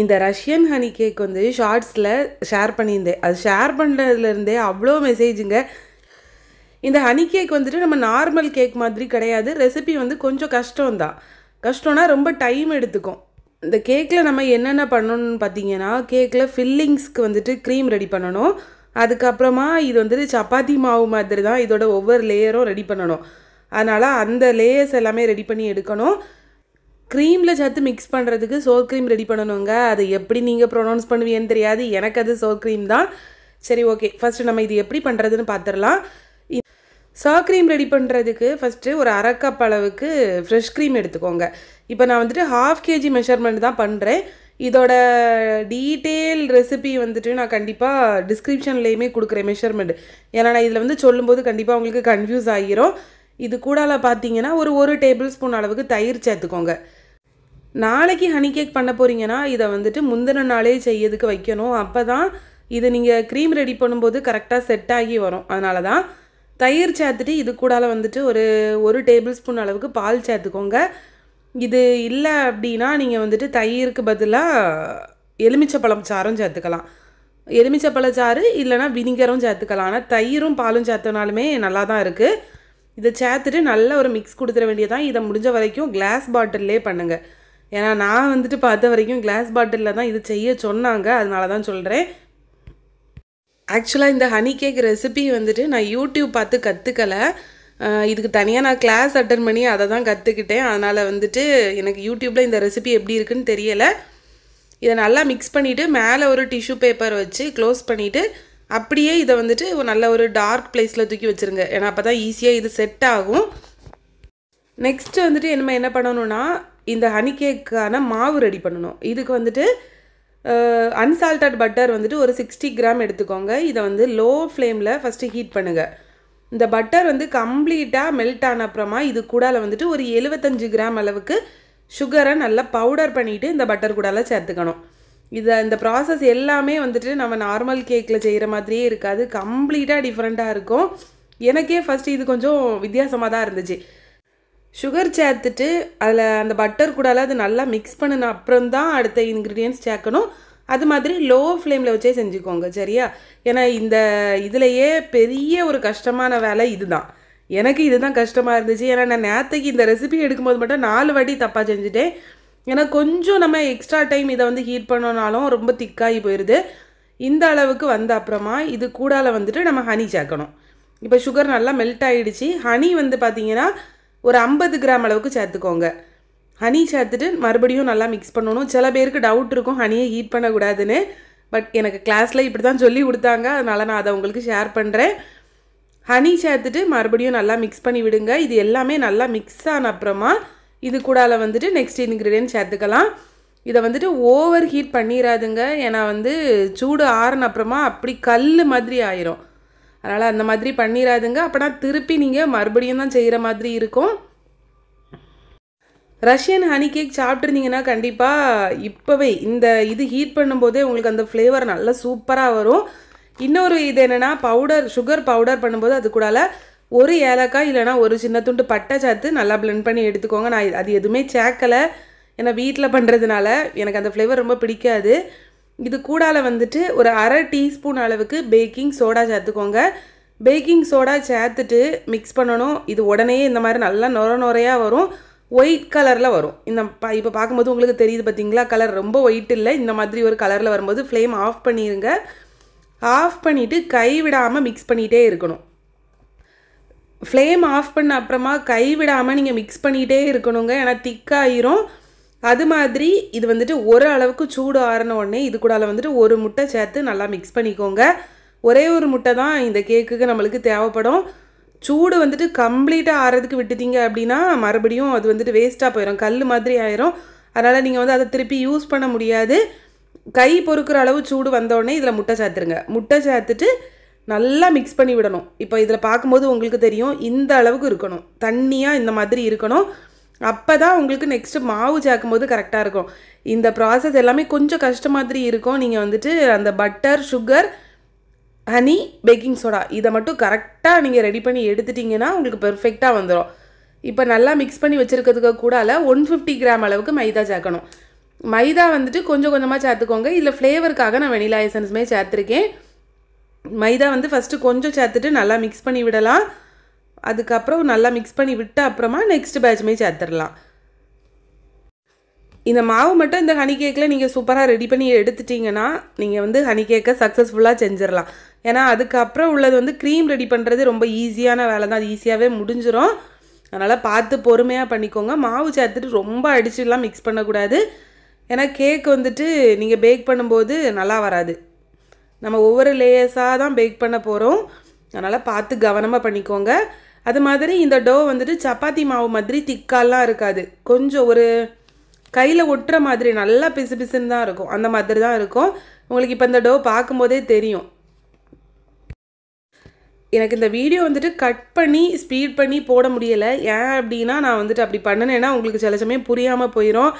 இந்த Russian honey cake வந்து ஷார்ட்ஸில் ஷேர் பண்ணியிருந்தேன். அது ஷேர் பண்ணுறதுலேருந்தே அவ்வளோ மெசேஜுங்க. இந்த ஹனி கேக் வந்துட்டு நம்ம நார்மல் கேக் மாதிரி கிடையாது. ரெசிபி வந்து கொஞ்சம் கஷ்டம்தான். கஷ்டம்னா ரொம்ப டைம் எடுத்துக்கும். இந்த கேக்கில் நம்ம என்னென்ன பண்ணணும்னு பார்த்தீங்கன்னா, கேக்கில் ஃபில்லிங்ஸ்க்கு வந்துட்டு க்ரீம் ரெடி பண்ணணும். அதுக்கப்புறமா இது வந்துட்டு சப்பாத்தி மாவு மாதிரி தான் இதோட ஒவ்வொரு லேயரும் ரெடி பண்ணணும். அதனால் அந்த லேயர்ஸ் எல்லாமே ரெடி பண்ணி எடுக்கணும். க்ரீமில் சேர்த்து மிக்ஸ் பண்ணுறதுக்கு சோர் க்ரீம் ரெடி பண்ணணுங்க. அதை எப்படி நீங்கள் ப்ரொனவுன்ஸ் பண்ணுவீங்கன்னு தெரியாது. எனக்கு அது சோர் க்ரீம் தான். சரி, ஓகே. ஃபஸ்ட்டு நம்ம இது எப்படி பண்ணுறதுன்னு பார்த்துடலாம். சோர் க்ரீம் ரெடி பண்ணுறதுக்கு ஃபஸ்ட்டு ஒரு 1/2 கப் அளவுக்கு ஃப்ரெஷ் க்ரீம் எடுத்துக்கோங்க. இப்போ நான் வந்துட்டு 1/2 kg மெஷர்மெண்ட் தான் பண்ணுறேன். இதோட டீட்டெயில் ரெசிபி வந்துட்டு நான் கண்டிப்பாக டிஸ்கிரிப்ஷன்லேயுமே கொடுக்குறேன் மெஷர்மெண்ட். ஏன்னா நான் இதில் வந்து சொல்லும்போது கண்டிப்பாக உங்களுக்கு கன்ஃபியூஸ் ஆகிரும். இது கூடால பார்த்தீங்கன்னா ஒரு டேபிள் ஸ்பூன் அளவுக்கு தயிர் சேர்த்துக்கோங்க. நாளைக்கு ஹனி கேக் பண்ண போகிறீங்கன்னா இதை வந்துட்டு முந்தின நாளே செய்யறதுக்கு வைக்கணும். அப்போ தான் இதை நீங்கள் க்ரீம் ரெடி பண்ணும்போது கரெக்டாக செட் ஆகி வரும். அதனால தான் தயிர் சேர்த்துட்டு இது கூடால வந்துட்டு ஒரு டேபிள் ஸ்பூன் அளவுக்கு பால் சேர்த்துக்கோங்க. இது இல்லை அப்படின்னா நீங்கள் வந்துட்டு தயிருக்கு பதிலாக எலுமிச்சப்பழம் சாறும் சேர்த்துக்கலாம். எலுமிச்சப்பழச்சாறு இல்லைனா வினிகரும் சேர்த்துக்கலாம். ஆனால் தயிரும் பாலும் சேர்த்தனாலுமே நல்லா தான் இருக்குது. இதை சேர்த்துட்டு நல்ல ஒரு மிக்ஸ் கொடுத்துட வேண்டியதான். இதை முடிஞ்ச வரைக்கும் கிளாஸ் பாட்டில்லே பண்ணுங்கள். ஏன்னா நான் வந்துட்டு பார்த்த வரைக்கும் கிளாஸ் பாட்டிலில் தான் இது செய்ய சொன்னாங்க. அதனால தான் சொல்கிறேன். ஆக்சுவலாக இந்த ஹனி கேக் ரெசிபி வந்துட்டு நான் யூடியூப் பார்த்து கற்றுக்கலை. இதுக்கு தனியாக நான் கிளாஸ் அட்டன் பண்ணி அதை தான் கற்றுக்கிட்டேன். அதனால் வந்துட்டு எனக்கு யூடியூப்பில் இந்த ரெசிபி எப்படி இருக்குன்னு தெரியலை. இதை நல்லா மிக்ஸ் பண்ணிவிட்டு மேலே ஒரு டிஷ்யூ பேப்பர் வச்சு க்ளோஸ் பண்ணிவிட்டு அப்படியே இதை வந்துட்டு நல்ல ஒரு டார்க் பிளேஸில் தூக்கி வச்சுருங்க. ஏன்னா அப்போ தான் ஈஸியாக இது செட் ஆகும். நெக்ஸ்ட்டு வந்துட்டு நம்ம என்ன பண்ணணும்னா, இந்த ஹனி கேக்கான மாவு ரெடி பண்ணணும். இதுக்கு வந்துட்டு அன்சால்டட் பட்டர் வந்துட்டு ஒரு 60 கிராம் எடுத்துக்கோங்க. இதை வந்து லோ ஃப்ளேமில் ஃபஸ்ட்டு ஹீட் பண்ணுங்கள். இந்த பட்டர் வந்து கம்ப்ளீட்டாக மெல்ட் ஆன அப்புறமா இது கூடால வந்துட்டு ஒரு 75 கிராம் அளவுக்கு சுகரை நல்லா பவுடர் பண்ணிவிட்டு இந்த பட்டர் கூடால சேர்த்துக்கணும். இந்த ப்ராசஸ் எல்லாமே வந்துட்டு நம்ம நார்மல் கேக்கில் செய்கிற மாதிரியே இருக்காது. கம்ப்ளீட்டாக டிஃப்ரெண்ட்டாக இருக்கும். எனக்கே ஃபஸ்ட்டு இது கொஞ்சம் வித்தியாசமாக தான் இருந்துச்சு. சுகர் சேர்த்துட்டு அதில் அந்த பட்டர் கூடால அது நல்லா மிக்ஸ் பண்ணின அப்புறம் தான் அடுத்த இன்க்ரீடியன்ட்ஸ் சேர்க்கணும். அது மாதிரி லோ ஃப்ளேமில் வச்சே செஞ்சுக்கோங்க, சரியா? ஏன்னா இதுலையே பெரிய ஒரு கஷ்டமான வேலை இதுதான். எனக்கு இதுதான் கஷ்டமாக இருந்துச்சு. ஏன்னா நான் நேற்றுக்கு இந்த ரெசிபி எடுக்கும்போது மட்டும் 4 வாட்டி தப்பாக செஞ்சுட்டேன். ஏன்னா கொஞ்சம் நம்ம எக்ஸ்ட்ரா டைம் இதை வந்து ஹீட் பண்ணோனாலும் ரொம்ப திக்காகி போயிடுது. இந்த அளவுக்கு வந்த அப்புறமா இது கூடால வந்துட்டு நம்ம ஹனி சேர்க்கணும். இப்போ சுகர் நல்லா மெல்ட் ஆகிடுச்சு. ஹனி வந்து பார்த்திங்கன்னா ஒரு 50 கிராம் அளவுக்கு சேர்த்துக்கோங்க. ஹனி சேர்த்துட்டு மறுபடியும் நல்லா மிக்ஸ் பண்ணணும். சில பேருக்கு டவுட் இருக்கும் ஹனியை ஹீட் பண்ணக்கூடாதுன்னு. பட் எனக்கு கிளாஸில் இப்படி தான் சொல்லி கொடுத்தாங்க. அதனால் நான் அதை உங்களுக்கு ஷேர் பண்ணுறேன். ஹனி சேர்த்துட்டு மறுபடியும் நல்லா மிக்ஸ் பண்ணி விடுங்க. இது எல்லாமே நல்லா மிக்ஸ் ஆன அப்புறமா இது கூடால வந்துட்டு நெக்ஸ்ட் இன்க்ரீடியன்ட் சேர்த்துக்கலாம். இதை வந்துட்டு ஓவர் ஹீட் பண்ணிடாதுங்க. ஏன்னா வந்து சூடு ஆறுன அப்புறமா அப்படி கல் மாதிரி ஆயிரும். அதனால் அந்த மாதிரி பண்ணிடாதுங்க. அப்போனா திருப்பி நீங்கள் மறுபடியும் தான் செய்கிற மாதிரி இருக்கும். ரஷ்யன் ஹனி கேக் சாப்பிட்ருந்தீங்கன்னா கண்டிப்பாக இப்போவே இது ஹீட் பண்ணும்போதே உங்களுக்கு அந்த ஃப்ளேவர் நல்லா சூப்பராக வரும். இன்னொரு இது என்னென்னா, சுகர் பவுடர் பண்ணும்போது அது கூடால ஒரு ஏலக்காய் இல்லைனா ஒரு சின்ன துண்டு பட்டை சேர்த்து நல்லா பிளெண்ட் பண்ணி எடுத்துக்கோங்க. நான் அது எதுவுமே சேர்க்கலை. ஏன்னா வீட்டில் பண்ணுறதுனால எனக்கு அந்த ஃப்ளேவர் ரொம்ப பிடிக்காது. இது கூடால வந்துட்டு ஒரு 1/2 டீஸ்பூன் அளவுக்கு பேக்கிங் சோடா சேர்த்துக்கோங்க. பேக்கிங் சோடா சேர்த்துட்டு மிக்ஸ் பண்ணணும். இது உடனே இந்த மாதிரி நல்லா நொரையாக வரும். ஒயிட் கலரில் வரும். இப்போ பார்க்கும்போது உங்களுக்கு தெரியுது பார்த்தீங்களா, கலர் ரொம்ப ஒயிட் இல்லை. இந்த மாதிரி ஒரு கலரில் வரும்போது ஃப்ளேம் ஆஃப் பண்ணிடுங்க. ஆஃப் பண்ணிவிட்டு கைவிடாமல் மிக்ஸ் பண்ணிகிட்டே இருக்கணும். ஃப்ளேம் ஆஃப் பண்ண அப்புறமா கைவிடாமல் நீங்கள் மிக்ஸ் பண்ணிகிட்டே இருக்கணுங்க. ஏன்னா திக்காயிரும். அது மாதிரி இது வந்துட்டு ஒரு அளவுக்கு சூடு ஆறின உடனே இது கூட வந்துட்டு ஒரு முட்டை சேர்த்து நல்லா மிக்ஸ் பண்ணிக்கோங்க. ஒரே ஒரு முட்டை தான் இந்த கேக்குக்கு நம்மளுக்கு தேவைப்படும். சூடு வந்துட்டு கம்ப்ளீட்டாக ஆறதுக்கு விட்டுட்டீங்க அப்படின்னா மறுபடியும் அது வந்துட்டு வேஸ்ட்டாக போயிடும், கல் மாதிரி ஆயிரும். அதனால் நீங்கள் வந்து அதை திருப்பி யூஸ் பண்ண முடியாது. கை பொறுக்கிற அளவு சூடு வந்தோடனே இதில் முட்டை சேர்த்துருங்க. முட்டை சேர்த்துட்டு நல்லா மிக்ஸ் பண்ணி விடணும். இப்போ இதில் பார்க்கும்போது உங்களுக்கு தெரியும், இந்த அளவுக்கு இருக்கணும், தண்ணியாக இந்த மாதிரி இருக்கணும். அப்போ தான் உங்களுக்கு நெக்ஸ்ட்டு மாவு சேர்க்கும்போது கரெக்டாக இருக்கும். இந்த ப்ராசஸ் எல்லாமே கொஞ்சம் கஷ்டம் மாதிரி இருக்கும். நீங்கள் வந்துட்டு அந்த butter, sugar, honey, baking soda இதை மட்டும் கரெக்டாக நீங்கள் ரெடி பண்ணி எடுத்துட்டிங்கன்னா உங்களுக்கு பெர்ஃபெக்டாக வந்துடும். இப்போ நல்லா மிக்ஸ் பண்ணி வச்சுருக்கிறதுக்கு கூடால 150 கிராம் அளவுக்கு மைதா சேர்க்கணும். மைதா வந்துட்டு கொஞ்சம் கொஞ்சமாக சேர்த்துக்கோங்க. இதில் ஃப்ளேவருக்காக நான் வெனிலா எசன்ஸுமே சேர்த்துருக்கேன். மைதா வந்து ஃபஸ்ட்டு கொஞ்சம் சேர்த்துட்டு நல்லா மிக்ஸ் பண்ணி விடலாம். அதுக்கப்புறம் நல்லா மிக்ஸ் பண்ணி விட்ட அப்புறமா நெக்ஸ்ட் பேட்ச்மே சேர்த்துடலாம். இந்த மாவு மட்டும் இந்த ஹனி கேக்கில் நீங்கள் சூப்பராக ரெடி பண்ணி எடுத்துட்டிங்கன்னா நீங்கள் வந்து ஹனி கேக்கை சக்ஸஸ்ஃபுல்லாக செஞ்சிடலாம். ஏன்னா அதுக்கப்புறம் உள்ளது வந்து க்ரீம் ரெடி பண்ணுறது ரொம்ப ஈஸியான வேலை தான். அது ஈஸியாகவே முடிஞ்சிடும். அதனால் பார்த்து பொறுமையாக பண்ணிக்கோங்க. மாவு சேர்த்துட்டு ரொம்ப அடிச்சுலாம் மிக்ஸ் பண்ணக்கூடாது. ஏன்னா கேக் வந்துட்டு நீங்கள் பேக் பண்ணும்போது நல்லா வராது. நம்ம ஒவ்வொரு லேயர்ஸாக தான் பேக் பண்ண போகிறோம். அதனால் பார்த்து கவனமாக பண்ணிக்கோங்க. அது மாதிரி இந்த டோ வந்துட்டு சப்பாத்தி மாவு மாதிரி திக்காலாம் இருக்காது. கொஞ்சம் ஒரு கையில் ஒட்டுற மாதிரி நல்லா பிசு பிசுன்னு தான் இருக்கும். அந்த மாதிரி தான் இருக்கும். உங்களுக்கு இப்போ இந்த டோ பார்க்கும்போதே தெரியும். எனக்கு இந்த வீடியோ வந்துட்டு கட் பண்ணி ஸ்பீட் பண்ணி போட முடியலை. ஏன் அப்படின்னா நான் வந்துட்டு அப்படி பண்ணினேன்னா உங்களுக்கு சில சமயம் புரியாமல் போயிடும்.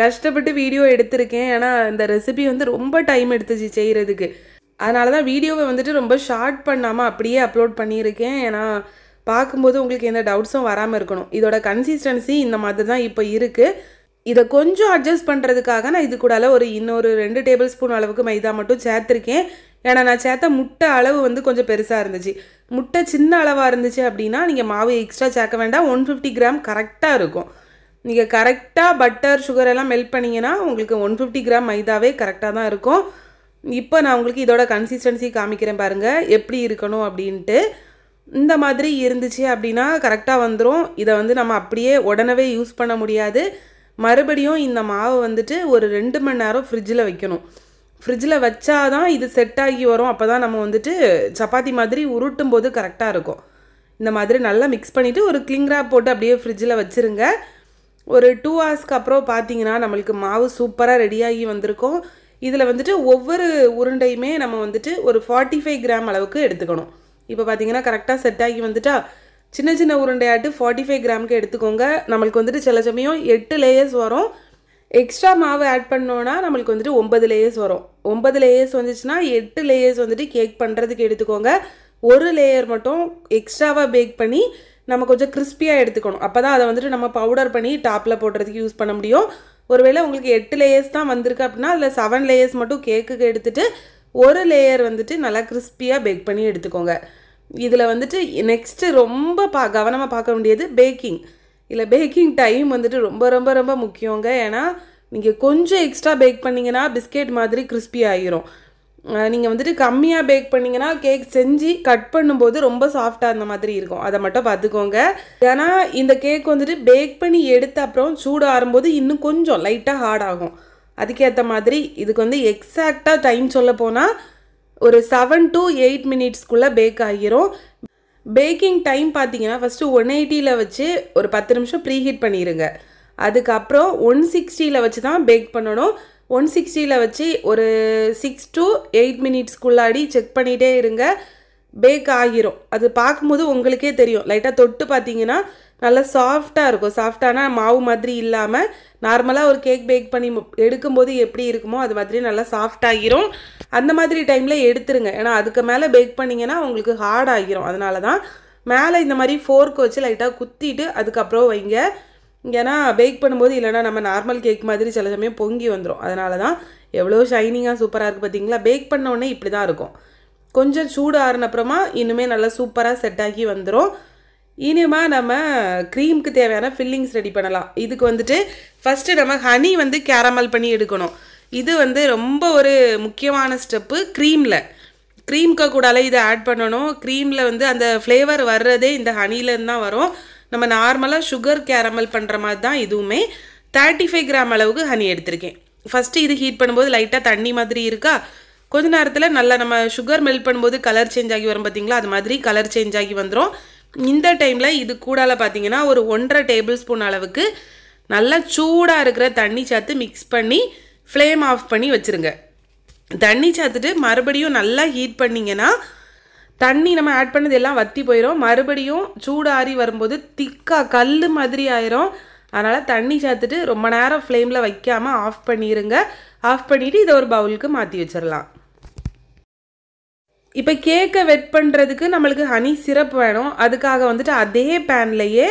கஷ்டப்பட்டு வீடியோ எடுத்திருக்கேன். ஏன்னா இந்த ரெசிபி வந்து ரொம்ப டைம் எடுத்துச்சு செய்கிறதுக்கு. அதனால தான் வீடியோவை வந்துட்டு ரொம்ப ஷார்ட் பண்ணாமல் அப்படியே அப்லோட் பண்ணியிருக்கேன். ஏன்னா பார்க்கும்போது உங்களுக்கு எந்த டவுட்ஸும் வராமல் இருக்கணும். இதோட கன்சிஸ்டன்சி இந்த மாதிரி தான் இப்போ இருக்குது. இதை கொஞ்சம் அட்ஜஸ்ட் பண்ணுறதுக்காக நான் இது கூட இன்னொரு 2 டேபிள் ஸ்பூன் அளவுக்கு மைதா மட்டும் சேர்த்துருக்கேன். ஏன்னா நான் சேர்த்த முட்டை அளவு வந்து கொஞ்சம் பெருசாக இருந்துச்சு. முட்டை சின்ன அளவாக இருந்துச்சு அப்படின்னா நீங்கள் மாவு எக்ஸ்ட்ரா சேர்க்க வேண்டாம். 150 கிராம் கரெக்டாக இருக்கும். நீங்கள் கரெக்டாக பட்டர் சுகர் எல்லாம் மெல்ட் பண்ணிங்கன்னா உங்களுக்கு 150 கிராம் மைதாவே கரெக்டாக தான் இருக்கும். இப்போ நான் உங்களுக்கு இதோட கன்சிஸ்டன்சி காமிக்கிறேன் பாருங்கள் எப்படி இருக்கணும் அப்படின்ட்டு. இந்த மாதிரி இருந்துச்சு அப்படின்னா கரெக்டாக வந்துடும். இதை வந்து நம்ம அப்படியே உடனே யூஸ் பண்ண முடியாது. மறுபடியும் இந்த மாவு வந்துட்டு ஒரு 2 மணி நேரம் ஃப்ரிட்ஜில் வைக்கணும். ஃப்ரிட்ஜில் வச்சாதான் இது செட் ஆகி வரும். அப்போ தான் நம்ம வந்துட்டு சப்பாத்தி மாதிரி உருட்டும் போது கரெக்டாக இருக்கும். இந்த மாதிரி நல்லா மிக்ஸ் பண்ணிவிட்டு ஒரு கிளிங் ராப் போட்டு அப்படியே ஃப்ரிட்ஜில் வச்சுருங்க. ஒரு 2 ஹவர்ஸ்க்கு அப்புறம் பார்த்தீங்கன்னா நம்மளுக்கு மாவு சூப்பராக ரெடியாகி வந்திருக்கும். இதில் வந்துட்டு ஒவ்வொரு உருண்டையுமே நம்ம வந்துட்டு ஒரு 45 கிராம் அளவுக்கு எடுத்துக்கணும். இப்போ பார்த்தீங்கன்னா கரெக்டாக செட் ஆகி வந்துட்டா சின்ன சின்ன உருண்டையாட்டு 45 கிராமுக்கு எடுத்துக்கோங்க. நம்மளுக்கு வந்துட்டு சில சமயம் 8 லேயர்ஸ் வரும். எக்ஸ்ட்ரா மாவு ஆட் பண்ணோன்னா நம்மளுக்கு வந்துட்டு 9 லேயர்ஸ் வரும். 9 லேயர்ஸ் வந்துச்சுன்னா 8 லேயர்ஸ் வந்துட்டு கேக் பண்ணுறதுக்கு எடுத்துக்கோங்க. ஒரு லேயர் மட்டும் எக்ஸ்ட்ராவாக பேக் பண்ணி நம்ம கொஞ்சம் கிறிஸ்பியாக எடுத்துக்கணும். அப்போ தான் அதை வந்துட்டு நம்ம பவுடர் பண்ணி டாப்பில் போடுறதுக்கு யூஸ் பண்ண முடியும். ஒருவேளை உங்களுக்கு 8 லேயர்ஸ் தான் வந்திருக்கு அப்படின்னா அதில் 7 லேயர்ஸ் மட்டும் கேக்குக்கு எடுத்துகிட்டு ஒரு லேயர் வந்துட்டு நல்லா கிறிஸ்பியாக பேக் பண்ணி எடுத்துக்கோங்க. இதில் வந்துட்டு நெக்ஸ்ட்டு ரொம்ப கவனமாக பார்க்க வேண்டியது பேக்கிங். இல்லை பேக்கிங் டைம் வந்துட்டு ரொம்ப ரொம்ப ரொம்ப முக்கியங்க. ஏன்னா நீங்கள் கொஞ்சம் எக்ஸ்ட்ரா பேக் பண்ணிங்கன்னா பிஸ்கெட் மாதிரி கிறிஸ்பி ஆகிரும். நீங்கள் வந்துட்டு கம்மியாக பேக் பண்ணிங்கன்னா கேக் செஞ்சு கட் பண்ணும்போது ரொம்ப சாஃப்டாக அந்த மாதிரி இருக்கும். அதை மட்டும் பார்த்துக்கோங்க. ஏன்னா இந்த கேக் வந்துட்டு பேக் பண்ணி எடுத்த அப்புறம் சூடு ஆறும்போது இன்னும் கொஞ்சம் லைட்டாக ஹார்ட் ஆகும். அதுக்கேற்ற மாதிரி இதுக்கு வந்து எக்ஸாக்டாக டைம் சொல்ல போனால் ஒரு 7 to 8 மினிட்ஸ்க்குள்ளே பேக் ஆகிரும். பேக்கிங் டைம் பார்த்தீங்கன்னா ஃபஸ்ட்டு 180ல் வச்சு ஒரு 10 நிமிஷம் ப்ரீ ஹீட் பண்ணிடுங்க. அதுக்கப்புறம் 160ல் வச்சு தான் பேக் பண்ணணும். 160ல் வச்சு ஒரு 6 to 8 மினிட்ஸ்க்குள்ளாடி செக் பண்ணிகிட்டே இருங்க. பேக் ஆகிரும். அது பார்க்கும்போது உங்களுக்கே தெரியும். லைட்டாக தொட்டு பார்த்தீங்கன்னா நல்லா சாஃப்டாக இருக்கும். சாஃப்டான மாவு மாதிரி இல்லாமல் நார்மலாக ஒரு கேக் பேக் பண்ணி எடுக்கும்போது எப்படி இருக்குமோ அது மாதிரி நல்லா சாஃப்டாகிரும். அந்த மாதிரி டைமில் எடுத்துருங்க. ஏன்னா அதுக்கு மேலே பேக் பண்ணிங்கன்னா உங்களுக்கு ஹார்ட் ஆகிரும். அதனால தான் மேலே இந்த மாதிரி ஃபோர்க் வச்சு லைட்டாக குத்திட்டு அதுக்கப்புறம் வைங்க. ஏன்னா பேக் பண்ணும்போது இல்லைனா நம்ம நார்மல் கேக் மாதிரி சில சமயம் பொங்கி வந்துடும். அதனால தான் எவ்வளோ ஷைனிங்காக சூப்பராக இருக்குது பார்த்தீங்களா. பேக் பண்ணோடனே இப்படி தான் இருக்கும். கொஞ்சம் சூடு ஆறுனப்புறமா இன்னுமே நல்லா சூப்பராக செட் ஆகி வந்துடும். இனிமே நம்ம க்ரீமுக்கு தேவையான ஃபில்லிங்ஸ் ரெடி பண்ணலாம். இதுக்கு வந்துட்டு ஃபஸ்ட்டு நம்ம ஹனி வந்து கேரமல் பண்ணி எடுக்கணும். இது வந்து ரொம்ப ஒரு முக்கியமான ஸ்டெப்பு. க்ரீம்க்கு கூடால இதை ஆட் பண்ணணும். க்ரீமில் வந்து அந்த ஃப்ளேவர் வர்றதே இந்த ஹனிலேருந்து தான் வரும். நம்ம நார்மலாக சுகர் கேரமல் பண்ணுற மாதிரி தான் இதுவுமே. 35 கிராம் அளவுக்கு ஹனி எடுத்திருக்கேன். ஃபஸ்ட்டு இது ஹீட் பண்ணும்போது லைட்டாக தண்ணி மாதிரி இருக்கா. கொஞ்ச நேரத்தில் நல்லா நம்ம சுகர் மெல்ட் பண்ணும்போது கலர் சேஞ்ச் ஆகி வரும் பார்த்தீங்களா, அது மாதிரி கலர் சேஞ்ச் ஆகி வந்துடும். இந்த டைமில் இது கூடால பார்த்தீங்கன்னா ஒரு 1.5 டேபிள் ஸ்பூன் அளவுக்கு நல்லா சூடாக இருக்கிற தண்ணி சேர்த்து மிக்ஸ் பண்ணி ஃப்ளேம் ஆஃப் பண்ணி வச்சுருங்க. தண்ணி சேர்த்துட்டு மறுபடியும் நல்லா ஹீட் பண்ணிங்கன்னா தண்ணி நம்ம ஆட் பண்ணது எல்லாம் வற்றி போயிடும். மறுபடியும் சூடாறி வரும்போது திக்காக கல் மாதிரி ஆயிரும். அதனால் தண்ணி சேர்த்துட்டு ரொம்ப நேரம் ஃப்ளேமில் வைக்காமல் ஆஃப் பண்ணிடுங்க. ஆஃப் பண்ணிவிட்டு இதை ஒரு பவுலுக்கு மாற்றி வச்சிடலாம். இப்போ கேக்கை வெட் பண்ணுறதுக்கு நம்மளுக்கு ஹனி சிரப் வேணும். அதுக்காக வந்துட்டு அதே பேன்லையே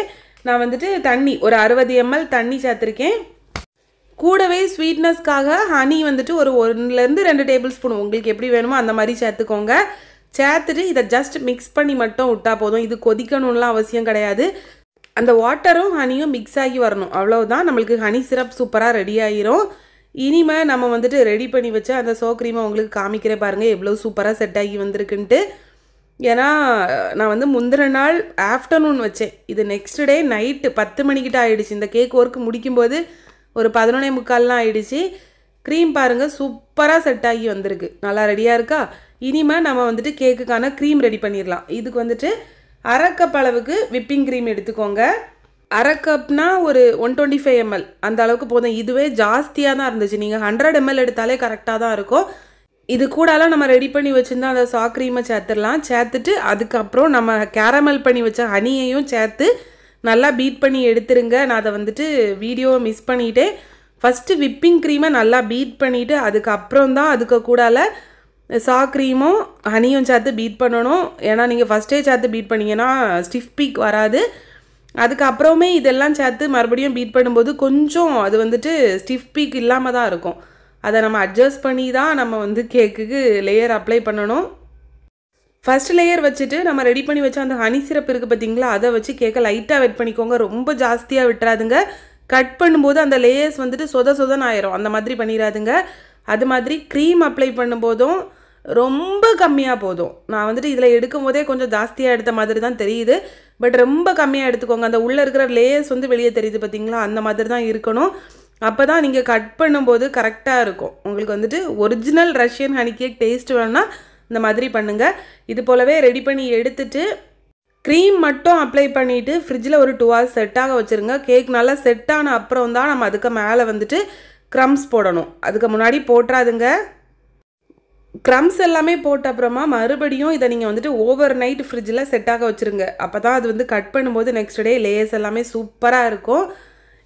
நான் வந்துட்டு தண்ணி ஒரு 60 ml தண்ணி சேர்த்துருக்கேன். கூடவே ஸ்வீட்னஸ்க்காக ஹனி வந்துட்டு ஒரு 1லேருந்து 2 டேபிள் ஸ்பூன் உங்களுக்கு எப்படி வேணுமோ அந்த மாதிரி சேர்த்துக்கோங்க. சேர்த்துட்டு இதை ஜஸ்ட் மிக்ஸ் பண்ணி மட்டும் விட்டால் போதும். இது கொதிக்கணும்லாம் அவசியம் கிடையாது. அந்த வாட்டரும் ஹனியும் மிக்ஸ் ஆகி வரணும், அவ்வளோதான். நம்மளுக்கு ஹனி சிரப் சூப்பராக ரெடி ஆகிரும். இனிமேல் நம்ம வந்துட்டு ரெடி பண்ணி வச்ச அந்த சோ க்ரீமை உங்களுக்கு காமிக்கிறேன் பாருங்கள் எவ்வளோ சூப்பராக செட் ஆகி வந்திருக்குன்ட்டு. ஏன்னா நான் வந்து முந்தின நாள் ஆஃப்டர்நூன் வச்சேன். இது நெக்ஸ்ட் டே நைட்டு 10 மணிக்கிட்ட ஆகிடுச்சு. இந்த கேக் ஒர்க் முடிக்கும்போது ஒரு 11:45 ஆகிடுச்சு. க்ரீம் பாருங்கள் சூப்பராக செட் ஆகி வந்திருக்கு, நல்லா ரெடியாக இருக்கா. இனிமேல் நம்ம வந்துட்டு கேக்குக்கான க்ரீம் ரெடி பண்ணிடலாம். இதுக்கு வந்துட்டு 1/2 கப் அளவுக்கு விப்பிங் க்ரீம் எடுத்துக்கோங்க. 1/2 கப்னா ஒரு 125 ml அந்த அளவுக்கு போதும். இதுவே ஜாஸ்தியாக தான் இருந்துச்சு, நீங்கள் 100 ml எடுத்தாலே கரெக்டாக தான் இருக்கும். இது கூடலாம் நம்ம ரெடி பண்ணி வச்சுருந்தா அந்த சா க்ரீமை சேர்த்துடலாம். சேர்த்துட்டு அதுக்கப்புறம் நம்ம கேரமல் பண்ணி வச்ச ஹனியையும் சேர்த்து நல்லா பீட் பண்ணி எடுத்துருங்க. நான் அதை வந்துட்டு வீடியோவை மிஸ் பண்ணிவிட்டேன். ஃபஸ்ட்டு விப்பிங் க்ரீமை நல்லா பீட் பண்ணிவிட்டு அதுக்கப்புறம் தான் அதுக்கு கூடால சா க்ரீமும் ஹனியும் சேர்த்து பீட் பண்ணணும். ஏன்னா நீங்கள் ஃபஸ்ட்டே சேர்த்து பீட் பண்ணிங்கன்னா ஸ்டிஃப் பீக் வராது. அதுக்கப்புறமே இதெல்லாம் சேர்த்து மறுபடியும் பீட் பண்ணும்போது கொஞ்சம் அது வந்துட்டு ஸ்டிஃப் பீக் இல்லாமல் தான் இருக்கும். அதை நம்ம அட்ஜஸ்ட் பண்ணி தான் நம்ம வந்து கேக்குக்கு லேயர் அப்ளை பண்ணணும். ஃபஸ்ட் லேயர் வச்சுட்டு நம்ம ரெடி பண்ணி வச்ச அந்த ஹனி சிரப் இருக்குது பார்த்தீங்களா, அதை வச்சு கேக்கை லைட்டாக வெட் பண்ணிக்கோங்க. ரொம்ப ஜாஸ்தியாக விட்டுறாதுங்க. கட் பண்ணும்போது அந்த லேயர்ஸ் வந்துட்டு சொதன்னு ஆயிரும், அந்த மாதிரி பண்ணிடாதுங்க. அது மாதிரி க்ரீம் அப்ளை பண்ணும்போதும் ரொம்ப கம்மியாக போதும். நான் வந்துட்டு இதில் எடுக்கும் போதே கொஞ்சம் ஜாஸ்தியாக எடுத்த மாதிரி தான் தெரியுது. பட் ரொம்ப கம்மியாக எடுத்துக்கோங்க. அந்த உள்ளே இருக்கிற லேயர்ஸ் வந்து வெளியே தெரியுது பார்த்தீங்களா, அந்த மாதிரி தான் இருக்கணும். அப்போ தான் நீங்கள் கட் பண்ணும்போது கரெக்டாக இருக்கும். உங்களுக்கு வந்துட்டு original Russian honey cake taste வேணும்னா இந்த மாதிரி பண்ணுங்கள். இது போலவே ரெடி பண்ணி எடுத்துட்டு க்ரீம் மட்டும் அப்ளை பண்ணிவிட்டு ஃப்ரிட்ஜில் ஒரு 2 hours செட்டாக வச்சுருங்க. கேக் நல்லா செட் ஆன அப்புறம் தான் நம்ம அதுக்கு மேலே வந்துட்டு க்ரம்ஸ் போடணும். அதுக்கு முன்னாடி போட்டுறாதுங்க. க்ரம்ஸ் எல்லாமே போட்ட அப்புறமா மறுபடியும் இதை நீங்கள் வந்துட்டு ஓவர் நைட் ஃப்ரிட்ஜில் செட்டாக வச்சுருங்க. அப்போ தான் அது வந்து கட் பண்ணும்போது நெக்ஸ்ட் டே லேயர்ஸ் எல்லாமே சூப்பராக இருக்கும்.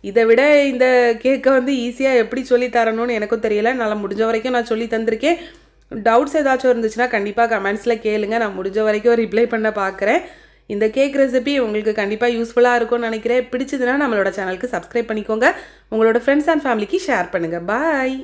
இதை விட இந்த கேக்கை வந்து ஈஸியாக எப்படி சொல்லி தரணும்னு எனக்கும் தெரியல. என்னால் முடிஞ்ச வரைக்கும் நான் சொல்லி தந்திருக்கேன். டவுட்ஸ் ஏதாச்சும் இருந்துச்சுன்னா கண்டிப்பாக கமெண்ட்ஸில் கேளுங்க, நான் முடிஞ்ச வரைக்கும் ரிப்ளை பண்ண பார்க்குறேன். இந்த கேக் ரெசிபி உங்களுக்கு கண்டிப்பாக யூஸ்ஃபுல்லாக இருக்கும்னு நினைக்கிறேன். பிடிச்சதுன்னா நம்மளோட சேனலுக்கு சப்ஸ்கிரைப் பண்ணிக்கோங்க. உங்களோட ஃப்ரெண்ட்ஸ் அண்ட் ஃபேமிலிக்கு ஷேர் பண்ணுங்கள். பாய்.